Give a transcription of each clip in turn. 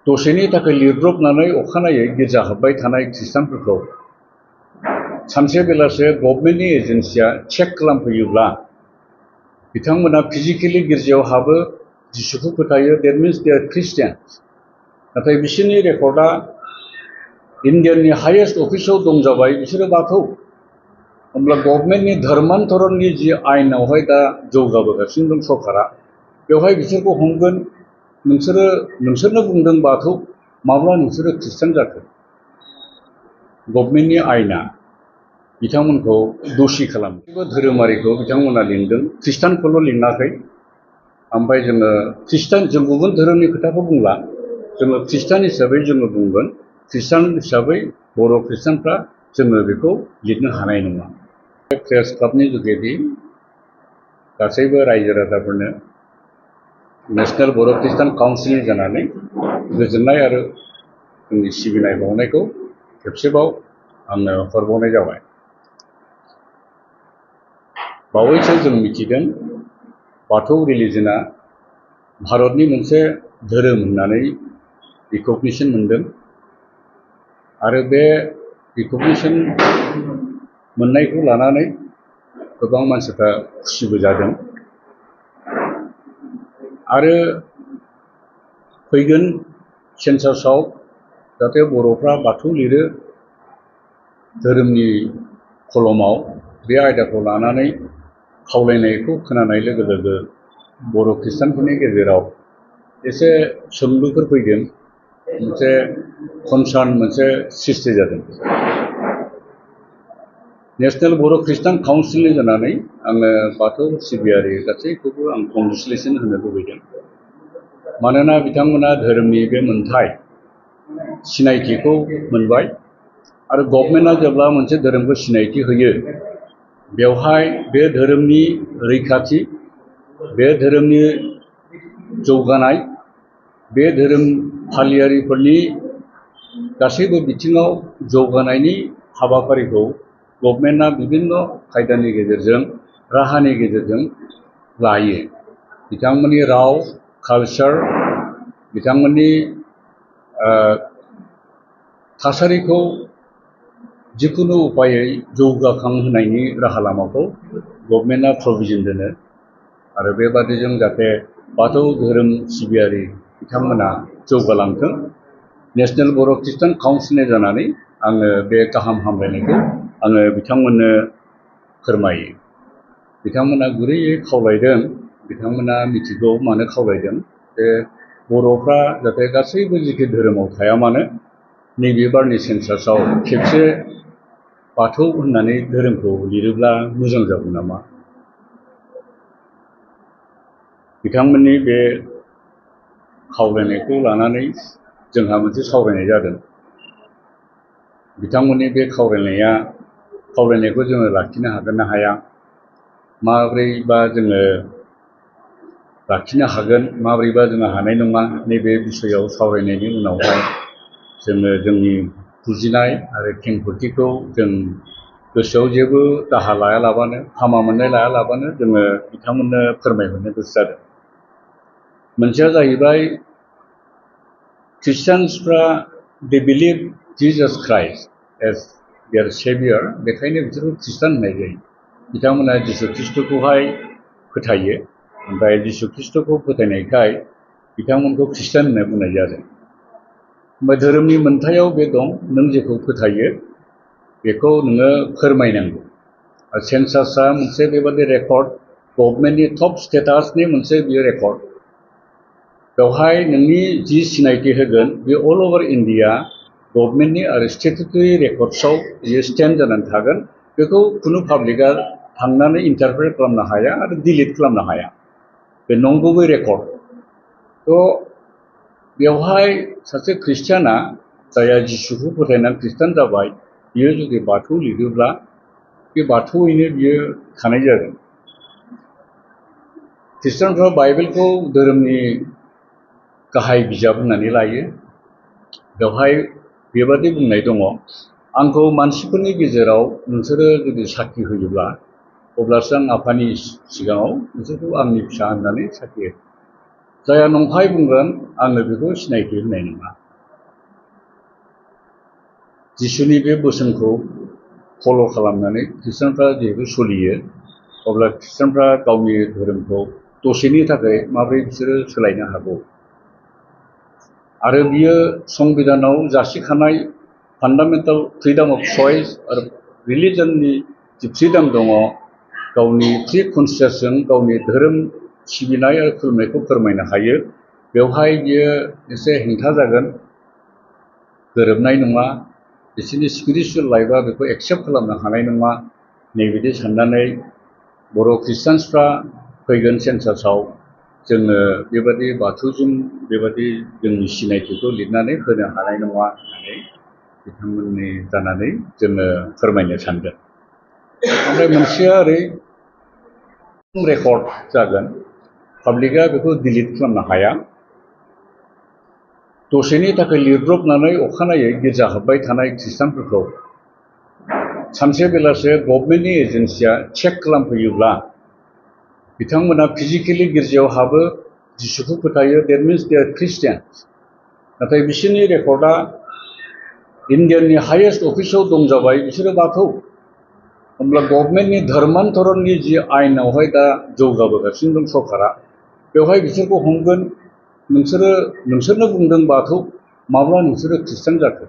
दसेनि थाखाय लिरब्रबनानै अखानायै गिर्जा हाबबाय थानाय ख्रिस्टानफोरखौ सानसे बेलासे गभर्नमेन्टनि एजेन्सिया चेक खालामफैयोब्ला बिथांमोना फिजिकेलि गिर्जायाव हाबो, जिसुखौ फोथायो, दैट मिन्स दे आर ख्रिस्टियान्स। नाथाय बिसोरनि रेकर्डआ इन्डियानि हाइएस्ट अफिसाव दं जाबाय बिसोरो बाथौ। होमब्ला गभर्नमेन्टनि धर्मान्तरणनि जि आयेनावहाय दा जौगाबोगासिनो दं सरकारा, बेवहाय बिसोरखौ हमगोन। नोंसोरनो बुंदों बाथौ, माब्ला नोंसोरो ख्रिस्टान जाखो? गभर्नमेन्टनि आयेना बिथांमोनखौ दोषी खालामो। धोरोमारिखौ बिथांमोना लिंदों, ख्रिस्टानखौल' लिङाखै। ओमफ्राय जों गुबुन धोरोमनि खोथाखौ बुंला, जोङो ख्रिस्टान हिसाबै जोङो बुंगोन। ख्रिस्टान हिसाबै बर' ख्रिस्टानफ्रा जोङो बेखौ लिरनो हानाय नङा। प्रेस क्लाबनि जुगेदि गासैबो रायजो राजाफोरनो नेशनेल बर' ख्रिस्टान काउन्सिल जानानै गोजोननाय आरो जोंनि सिबिनाय बावनायखौ खेबसेबाव आङो हरबावनाय जाबाय। बावैसो जों मिथिदों बाथौ रिलिजना भारतनि मोनसे धोरोम होननानै रिकगनिसन मोनदों आरो बे रिकगनिसन मोननायखौ लानानै गोबां मानसिफ्रा खुसिबो जादों। आरो फैगोन सेन्सासाव जाहाथे बर'फ्रा बाथौ लिरो धोरोमनि कलमाव, बे आयदाखौ लानानै खावलायनायखौ खोनानाय लोगो लोगो बर' ख्रिस्टानफोरनि गेजेराव एसे सोंलुफोर फैदों, मोनसे कनसार्न मोनसे सृष्टि जादों। नेशनेल बर' ख्रिस्टान काउन्सिलनि जानानै आङो बाथौ सिबियारि गासैखौबो आं कंग्रेचुलेसन होनो लुबैदों। मानोना बिथांमोना धोरोमनि बे मोनथाय सिनायथिखौ मोनबाय आरो गभर्नमेन्टआ जेब्ला मोनसे धोरोमखौ सिनायथि होयो, बेवहाय बे धोरोमनि रैखाथि, बे धोरोमनि जौगानाय, बे धोरोम फालियारिफोरनि गासैबो बिथिङाव जौगानायनि हाबाफारिखौ गभर्नमेन्टआ बिभिन्न खायदानि गेजेरजों, राहानि गेजेरजों लायो। बिथांमोननि राव, कालचार, बिथांमोननि थासारिखौ जिखुनु उपायै जौगाखांहोनायनि राहा लामाखौ गभर्नमेन्टआ प्रभिजन दोनो आरो बेबादिजों जाहाथे बाथौ धोरोम सिबियारि बिथांमोना जौगालांथों। नेशनेल बर' ख्रिस्टान काउन्सिलनि जानानै आङो बे गाहाम हामलायनायखौ आङो बिथांमोननो फोरमायो। बिथांमोना गुरैयै खावलायदों, बिथांमोना मिथिगौ मानो खावलायदों, जे बर'फ्रा जाहाथे गासैबो जिखि धोरोमाव थाया मानो नैबे बारनि सेन्सासाव खेबसे बाथौ होननानै धोरोमखौ लिरोब्ला मोजां जागौ नामा। बिथांमोननि बे खावलायनायखौ लानानै जोंहा मोनसे सावरायनाय जादों। बिथांमोननि बे खावलायनायखौ जोङो लाखिनो हागोन ना हाया, माब्रैबा जोङो लाखिनो हागोन, माब्रैबा जोङो हानाय नङा, नैबे बिसयआव सावरायनायनि उनावहाय जोङो जोंनि बुजिनाय आरो खेंफोरथिखौ जों गोसोआव जेबो दाहा लायालाबानो, हामा मोननाय लायालाबानो जोङो बिथांमोननो फोरमायहरनो गोसो जादों। मोनसेया जाहैबाय ख्रिस्टियानसफ्रा they believe Jesus Christ as their saviour, बेखायनो बिसोरखौ ख्रिस्टान होननाय जायो। बिथांमोना जिसु ख्रिस्ट'खौहाय फोथायो, ओमफ्राय जिसु ख्रिस्ट'खौ फोथायनायखाय बिथांमोनखौ ख्रिस्टान होनना बुंनाय जादों। ओमफ्राय धोरोमनि मोन्थायाव बे दं, नों जेखौ फोथायो बेखौ नोङो फोरमायनांगौ। आरो सेन्सासआ मोनसे बेबादि रेकर्ड, गभर्नमेन्टनि टप स्टेटासनि मोनसे बियो रेकर्ड। बेवहाय नोंनि जि सिनायथि होगोन बे अल अभार इन्डिया गभर्नमेन्टनि आरो स्टेटुटरि रेकर्डसआव बियो स्टेन्ड जानानै थागोन। बेखौ खुनु पाब्लिकआ थांनानै इन्टारप्रेट खालामनो हाया आरो डिलिट खालामनो हाया, बे नंगुबै रेकर्ड। थ' बेवहाय सासे ख्रिस्टियाना जायहा जिसुखौ फोथायनानै ख्रिस्टान जाबाय, बियो जुदि बाथौ लिरोब्ला बे बाथौयैनो बियो थानाय जागोन। ख्रिस्टानफ्रा बाइबेलखौ धोरोमनि गाहाय बिजाब होननानै लायो। बेवहाय बेबादि बुंनाय दङ, आंखौ मानसिफोरनि गेजेराव नोंसोरो जुदि साखि होयोब्ला अब्लासो आं आफानि सिगाङाव नोंसोरखौ आंनि फिसा होननानै साखि होगोन। जाया नंखाय बुंगोन आङो बेखौ सिनायथि होनाय नङा। जिसुनि बे बोसोनखौ फल' खालामनानै ख्रिस्टानफ्रा जिहेतु सोलियो, अब्ला ख्रिस्टानफ्रा गावनि धोरोमखौ दसेनि थाखाय माबोरै बिसोरो सोलायनो हागौ? आरो बियो संबिधानाव जासिखानाय फान्डामेन्टेल फ्रिडम अफ चइस आरो रिलिजननि जि फ्रिडम दङ, गावनि फ्रि कनसियासजों गावनि धोरोम सिबिनाय आरो खुलुमनायखौ फोरमायनो हायो। बेवहाय बियो एसे हेंथा जागोन, गोरोबनाय नङा, बिसोरनि स्पिरिचुवेल लाइफआ बेखौ एक्सेप्ट खालामनो हानाय नङा। नैबिदि साननानै बर' ख्रिस्टानसफ्रा फैगोन सेन्सासाव जोङो बेबादि बाथौजों बेबादि जोंनि सिनायथिखौ लिरनानै होनो हानाय नङा होननानै बिथांमोननि जानानै जोङो फोरमायनो सानदों। ओमफ्राय मोनसेया ओरै रेकर्ड जागोन, पाब्लिकआ बेखौ डिलिट खालामनो हाया। दसेनि थाखाय लिरब्रबनानै अखानायै गिर्जा हाबबाय थानाय ख्रिस्टानफोरखौ सानसे बेलासे गभर्नमेन्टनि एजेन्सिया चेक खालामफैयोब्ला बिथांमोना फिजिकेलि गिर्जायाव हाबो, जिसुखौ फोथायो, डेट मिन्स दे आर ख्रिस्टियान्स। नाथाय बिसोरनि रेकर्डआ इन्डियानि हाइएस्ट अफिसाव दं जाबाय, बिसोरो बाथौ। होमब्ला गभर्नमेन्टनि धर्मान्तरणनि जि आयेनावहाय दा जौगाबोगासिनो दं सरकारा, बेवहाय बिसोरखौ हमगोन। नोंसोरनो बुंदों बाथौ, माब्ला नोंसोरो ख्रिस्टान जाखो?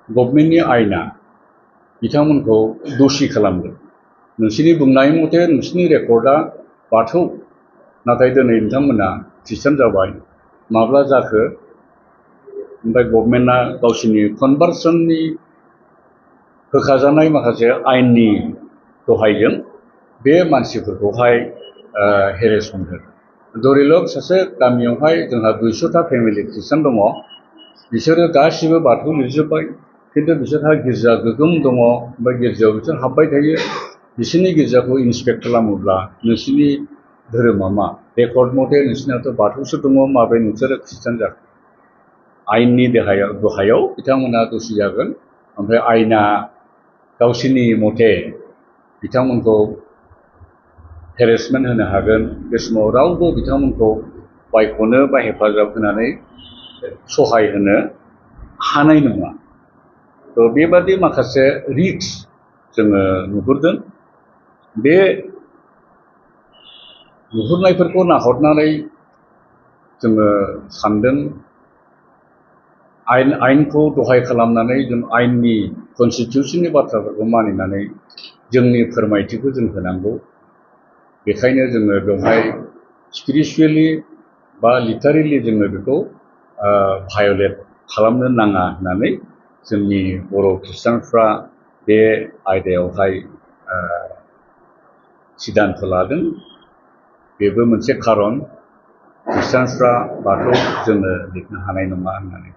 गभर्नमेन्टनि आयेना बिथांमोनखौ दोषि खालामगोन। नोंसोरनि बुंनाय मथे नोंसोरनि रेकर्डआ बाथौ, नाथाय दिनै नोंथांमोना ख्रिस्टान जाबाय, माब्ला जाखो? ओमफ्राय गभर्नमेन्टआ गावसोरनि कनभार्सननि होखाजानाय माखासे आयेननि दहायजों बे मानसिफोरखौहाय हेरेसमेन्ट होगोन। धरिलक सासे गामियावहाय जोंहा 200टा फेमिलि ख्रिस्टान दङ, बिसोरो गासिबो बाथौ लिरजोब्बाय, खिन्थु बिसोरहा गिर्जा गोगोम दङ, ओमफ्राय गिर्जायाव बिसोर हाबबाय थायो। बिसोरनि गिर्जाखौ इन्सपेक्ट खालामोब्ला नोंसोरनि धोरोमा मा? रेकर्ड मथे नोंसोरनाथ' बाथौसो दङ, माबोरै नोंसोरो ख्रिस्टान जाखो? आयेननि दहायाव बिथांमोना दोषि जागोन। ओमफ्राय आयेना गावसोरनि मथे बिथांमोनखौ हेरेसमेन्ट होनो हागोन। बे समाव रावबो बिथांमोनखौ बायख'नो बा हेफाजाब होनानै सहाय होनो हानाय नङा। थ' बेबादि माखासे रिस्क जोङो नुहुरदों। बे नुहुरनायफोरखौ नाहरनानै जोङो सानदों, आयेनखौ दहाय खालामनानै जों आयेननि कनस्टिटिउसननि बाथ्राफोरखौ मानिनानै जोंनि फोरमायथिखौ जों होनांगौ। बेखायनो जोङो बेवहाय स्पिरिचुवेलि बा लिटारेलि जोङो बेखौ भायलेट खालामनो नाङा होननानै जोंनि बर' ख्रिस्टानफ्रा बे आयदायावहाय सिद्धान्त लादों। बेबो मोनसे खारन ख्रिस्टानफ्रा बाथौ जोङो लिरनो हानाय नङा होननानै।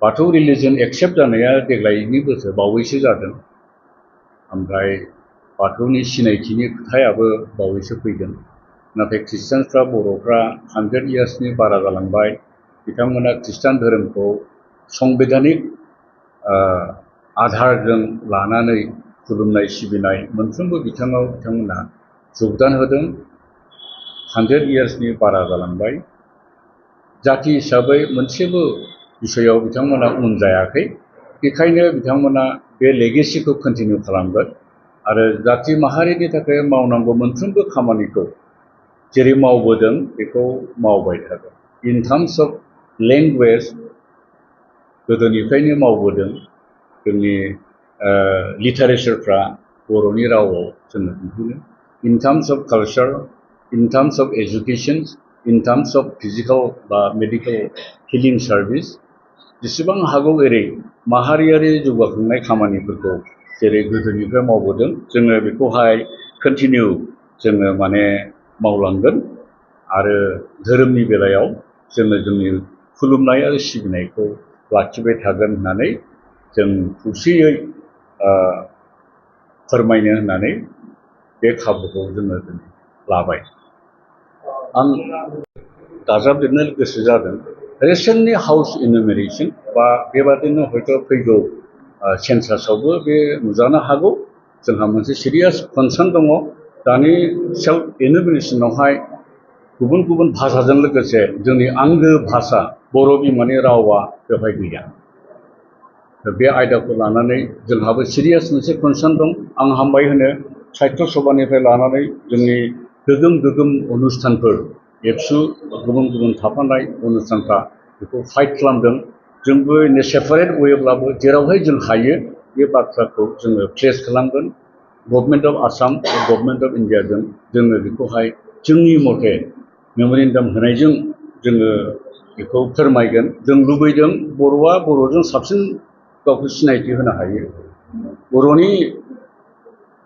बाथौ रिलिजन एक्सेप्ट जानाया देग्लायनि बोसोर बावैसो जादों। ओमफ्राय बाथौनि सिनायथिनि खोथायाबो बावैसो फैदों। नाथाय ख्रिस्टानफ्रा बर'फ्रा 100 इयार्सनि बारा जालांबाय। बिथांमोना ख्रिस्टान धोरोमखौ संबिधानिक आधारजों लानानै खुलुमनाय सिबिनाय मोनफ्रोमबो बिथिङाव बिथांमोना जगदान होदों। 100 इयार्सनि बारा जालांबाय। जाथि हिसाबै मोनसेबो बिसयाव बिथांमोना उन जायाखै। बेखायनो बिथांमोना बे लेगेसिखौ कन्टिनिउ खालामगोन आरो जाथि माहारिनि थाखाय मावनांगौ मोनफ्रोमबो खामानिखौ जेरै मावबोदों बेखौ मावबाय थागोन। इन टार्म्स अफ लेंगुवेज गोदोनिफ्रायनो मावबोदों। जोंनि लिटारेचारफ्रा बर'नि रावाव जोङो दिहुनो। In terms of culture, in terms of education, in terms of physical बा मेडिकेल हिलिं सार्भिस, जेसेबां हागौ एरै माहारियारि जौगाखांनाय खामानिफोरखौ जेरै गोदोनिफ्राय मावबोदों, जोङो बेखौहाय कन्टिनिउ जोङो मावलांगोन। आरो धोरोमनि बेलायाव जोङो जोंनि खुलुमनाय आरो सिबिनायखौ लाखिबाय थागोन होननानै जों खौसेयै फोरमायनो होननानै बे खाबुखौ जोङो लाबाय। आं दाजाबदेरनो गोसो जादों रिसेन्टलि हाउस इनुमेरेसन बा बेबादिनो हयथ' फैगौ सेन्सासावबो बे नुजानो हागौ। जोंहा मोनसे सिरियास कनसार्न दङ। दानि सेल्फ इनुमेरेसनावहाय गुबुन गुबुन भाषाजों लोगोसे जोंनि आंगो भाषा बर' बिमानि रावा बेवहाय गैया। बे आयदाखौ लानानै जोंहाबो सिरियास मोनसे कनसार्न दं। आं हामबाय होनो साहित्य सभानिफ्राय लानानै जोंनि गोगोम गोगोम अनुष्ठानफोर एबसु गुबुन गुबुन थाफानाय अनुष्ठानफ्रा बेखौ फाइट खालामदों। जोंबो इन सेपारेट वेब्लाबो जेरावहाय जों हायो बे बाथ्राखौ जोङो प्लेस खालामगोन। Government of Assam government of इन्डियाजों जोङो बेखौहाय जोंनि मथे मेम'रेन्डाम होनायजों जोङो बेखौ फोरमायगोन। जों लुबैदों बर'आ बर'जों साबसिन गावखौ सिनायथि होनो हायो। बर'नि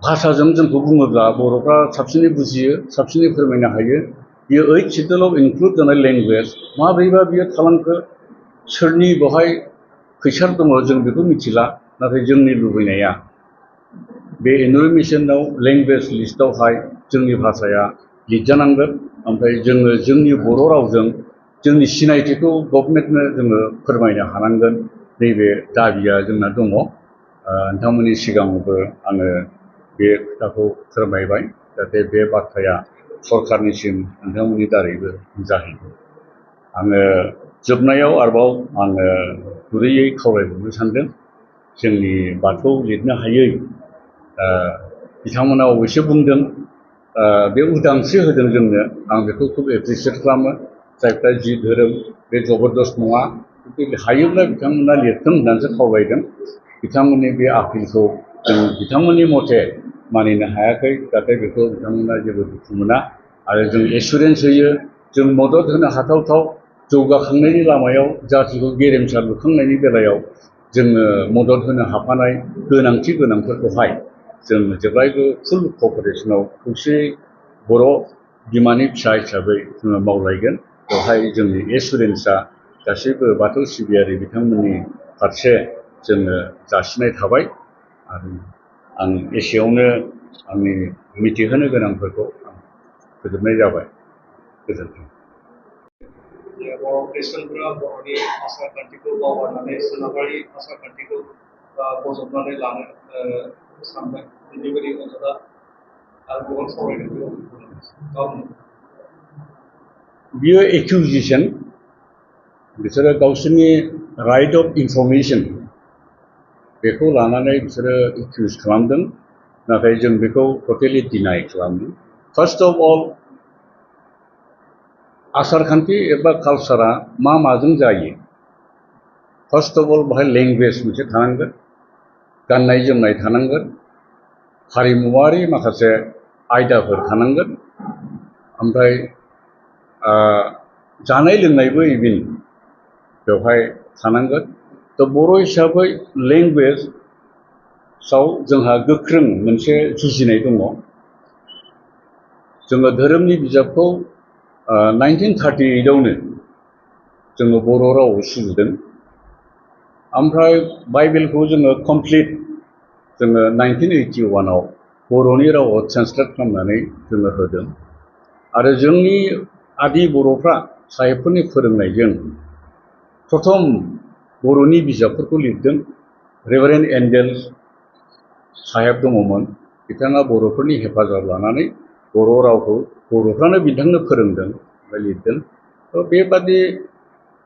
भाषाजों जोंखौ बुङोब्ला बर'फ्रा साबसिनै बुजियो, साबसिनै फोरमायनो हायो। बियो 8 शिड्यूलआव इनक्लुड जानाय लेंगुवेज। माब्रैबा बियो थालांखो, सोरनि बेवहाय खैसार दङ जों बेखौ मिथिला। नाथाय जोंनि लुबैनाया बे एनुमेरेसनाव लेंगुवेज लिस्टआवहाय जोंनि भाषाया लिरजानांगोन। ओमफ्राय जोङो जोंनि बर' रावजों जोंनि सिनायथिखौ गभर्नमेन्टनो जोङो फोरमायनो हानांगोन। नैबे दाबिया जोंना दङ। नोंथांमोननि सिगाङावबो आङो बे खोथाखौ फोरमायबाय जाहाथे बे बाथ्राया सरकारनिसिम नोंथांमोननि दारैबो जाहैयो। आङो जोबनायाव आरोबाव आङो गुरैयै खावलायहरनो सानदों जोंनि बाथौ लिरनो हायै बिथांमोना अबयसे बुंदों बे उदांस्रि होदों जोंनो। आं बेखौ खुब एप्रिसियेट खालामो। जायफ्रा जि धोरोम बे जबरदस्त नङा, खिन्थु हायोब्ला बिथांमोना लिरथों होननानैसो खावलायदों। बिथांमोननि बे आपिलखौ जों बिथांमोननि मथे मानिनो हायाखै। जाहाथे बेखौ बिथांमोना जेबो दुखु मोना आरो जों एसुरेन्स होयो जों मदद होनो हाथावथाव जौगाखांनायनि लामायाव जातिखौ गेरेमसा लुखांनायनि बेलायाव जोङो मदद होनो हाफानाय गोनांथि गोनांफोरखौहाय जों जेब्लायबो फुल क'पारेसनाव खौसेयै बर' बिमानि फिसा हिसाबै जोङो मावलायगोन। बेवहाय जोंनि एसुरेन्सआ गासैबो बाथौ सिबियारि बिथांमोननि फारसे जोङो जासिनाय थाबाय। आरो आं एसेयावनो आंनि मिथिहोनो गोनांफोरखौ आं फोजोबनाय जाबाय। गोजोन्थों। बर' ख्रिस्टानफोरा बर'नि आसार खान्थिखौ बावगारनानै सोनाबारि आसार खान्थिखौ बजबनानै लानो सानबाय। बेबायदि अजदा आरो गोबां सावरायनायखौ बियो एक्युजिसन। बिसोरो गावसोरनि राइट अफ इनफरमेसन बेखौ लानानै बिसोरो एक्युज खालामदों। नाथाय जों बेखौ टटेलि डिनाय खालामो। फार्स्ट अफ अल आसार खान्थि एबा कालसारा माजों जायो? फार्स्ट अफ अल बेहाय लेंगुवेज मोनसे थानांगोन, गाननाय जोमनाय थानांगोन, हारिमुवारि माखासे आयदाफोर थानांगोन, ओमफ्राय जानाय लोंनायबो इभिन बेवहाय थानांगोन। थ' बर' हिसाबै लेंगुवेजआव जोंहा गोख्रों मोनसे जुजिनाय दङ। जोङो धोरोमनि बिजाबखौ 1938आवनो जोङो बर' रावआव सुजुदों। ओमफ्राय बाइबेलखौ जोङो कमप्लिट जोङो 1981आव बर'नि रावआव ट्रेन्सलेट खालामनानै जोङो होदों। आरो जोंनि आदि बर'फ्रा साहेबफोरनि फोरोंनायजों प्रथम बर'नि बिजाबफोरखौ लिरदों। रेभारेन्ड एन्डेल्स साहेब दङमोन। बिथाङा बर'फोरनि हेफाजाब लानानै बर' रावखौ बर'फ्रानो बिथांनो फोरोंदों बा लिरदों। थ' बेबादि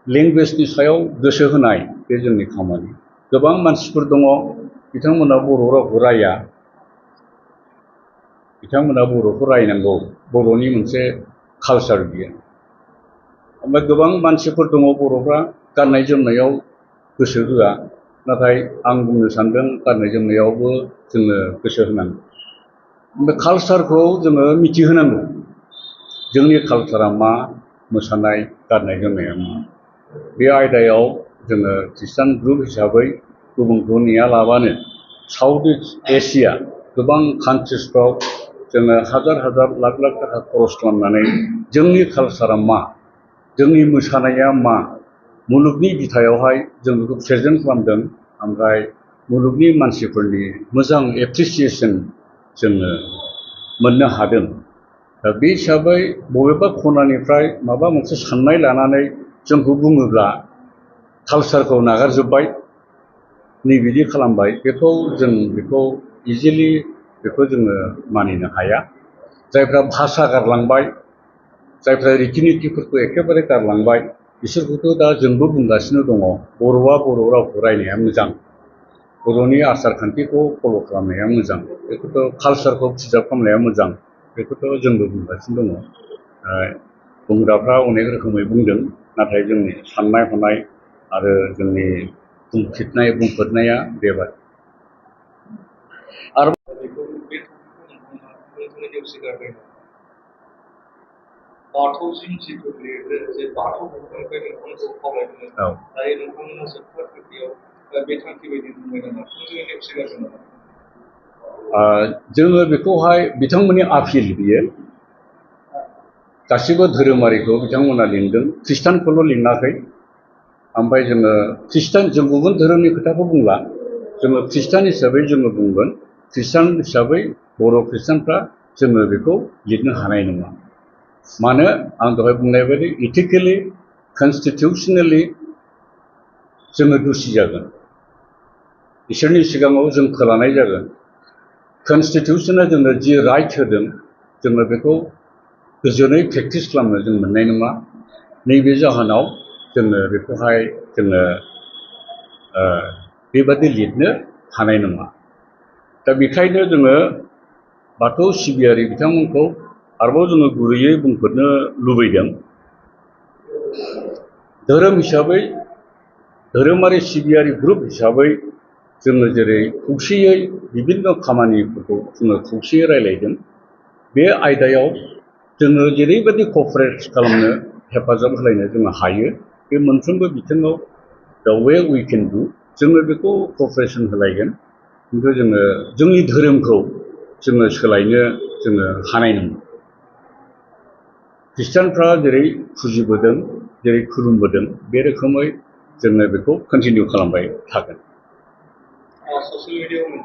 लेंगुवेजनि सायाव गोसो होनाय बे जोंनि खामानि। गोबां मानसिफोर दङ बिथांमोना बर' रावखौ राया। बिथांमोना बर'खौ रायनांगौ, बर'नि मोनसे कालसार बियो। ओमफ्राय गोबां मानसिफोर दङ बर'फ्रा गाननाय जोमनायाव गोसो होआ। नाथाय आं बुंनो सानदों गाननाय जोमनायावबो जोङो गोसो होनांगौ। ओमफ्राय कालसारखौ जोङो मिथिहोनांगौ। जोंनि कालसारा मा, मोसानाय गाननाय जोमनाया मा। बे आयदायाव जोङो खृष्टान ग्रुप हिसाबै गुबुनखौ नेयालाबानो साउथ इस्ट एसिया गोबां कान्ट्रिसफ्राव जोङो हाजार हाजार लाख लाख थाखा खरस खालामनानै जोंनि कालसारा मा, जोंनि मोसानाया मा, मुलुगनि बिथायावहाय जों बेखौ प्रेजेन्ट खालामदों। ओमफ्राय मुलुगनि मानसिफोरनि मोजां एप्रिसिएसन जोङो मोननो हादों। दा बे हिसाबै बबेबा खनानिफ्राय माबा मोनसे साननाय लानानै जोंखौ बुङोब्ला कालसारखौ नागारजोब्बाय, नैबिदि खालामबाय, बेखौ इजिलि बेखौ जोङो मानिनो हाया। जायफ्रा भाषा गारलांबाय जायफ्रा रिथिनिथिफोरखौ एखेबारे गारलांबाय बिसोरखौथ' दा जोंबो बुंगासिनो दङ बर'आ बर' रावखौ रायनाया मोजां, बर'नि आसार खान्थिखौ फल' खालामनाया मोजां, बेखौथ' कालसारखौ प्रिजार्भ खालामनाया मोजां, बेखौथ' जोंबो बुंगासिनो दङ। बुंग्राफ्रा अनेक रोखोमै बुंदों, नाथाय जोंनि साननाय हनाय आरो जोंनि बुंफोरनाया बेबादि। आरो बेखौ बे टपिकखौ नोंथाङा नेवसिगारदों। बाथौसिम जिथु लिरदों जे बाथौ बिफाननिफ्राय नोंथांखौ खावलायदों, दायो नोंथांमोना जोबथा थांखियाव बे थांखि बायदि बुंबाय नामा? जोङो नेवसिगारदों नामा? जोङो बेखौहाय बिथांमोननि आपिल बियो, गासिबो धोरोमारिखौ बिथांमोना लिंदों, ख्रिस्टानखौल' लिङाखै। ओमफ्राय जों गुबुन धोरोमनि खोथाखौ बुंला, जोङो ख्रिस्टान हिसाबै जोङो बुंगोन, ख्रिस्टान हिसाबै बर' ख्रिस्टानफ्रा जोङो बेखौ लिरनो हानाय नङा। मानो आं दहाय बुंनाय बायदि इथिकेलि कनस्टिटिउसनेलि जोङो दुसि जागोन, इसोरनि सिगाङाव जों खोलानाय जागोन। कनस्टिटिउसना जोंनो जि राइट होदों जोङो बेखौ गोजोनै प्रेक्टिस खालामनो जों मोननाय नङा। नैबे जाहोनाव जोङो बेखौहाय जोङो बेबादि लिरनो हानाय नङा। दा बेखायनो जोङो बाथौ सिबियारि बिथांमोनखौ आरोबाव जोङो गुरैयै बुंफोरनो लुबैदों, धोरोम हिसाबै, धोरोमारि सिबियारि ग्रुप हिसाबै जोङो जेरै खौसेयै बिभिन्न खामानिफोरखौ जोङो खौसेयै रायलायदों, बे आयदायाव जोङो जेरैबायदि क'पारेट खालामनो, हेफाजाब होलायनो जोङो हायो, बे मोनफ्रोमबो बिथिङाव दा वे वी केन डु जोङो बेखौ क'पारेसन होलायगोन। खिन्थु जोङो जोंनि धोरोमखौ जोङो सोलायनो जोङो हानाय नङा। ख्रिस्टानफ्रा जेरै फुजिबोदों, जेरै खुलुमबोदों, बे रोखोमै जोङो बेखौ कन्टिनिउ खालामबाय थागोन। ससियेल मिडियायाव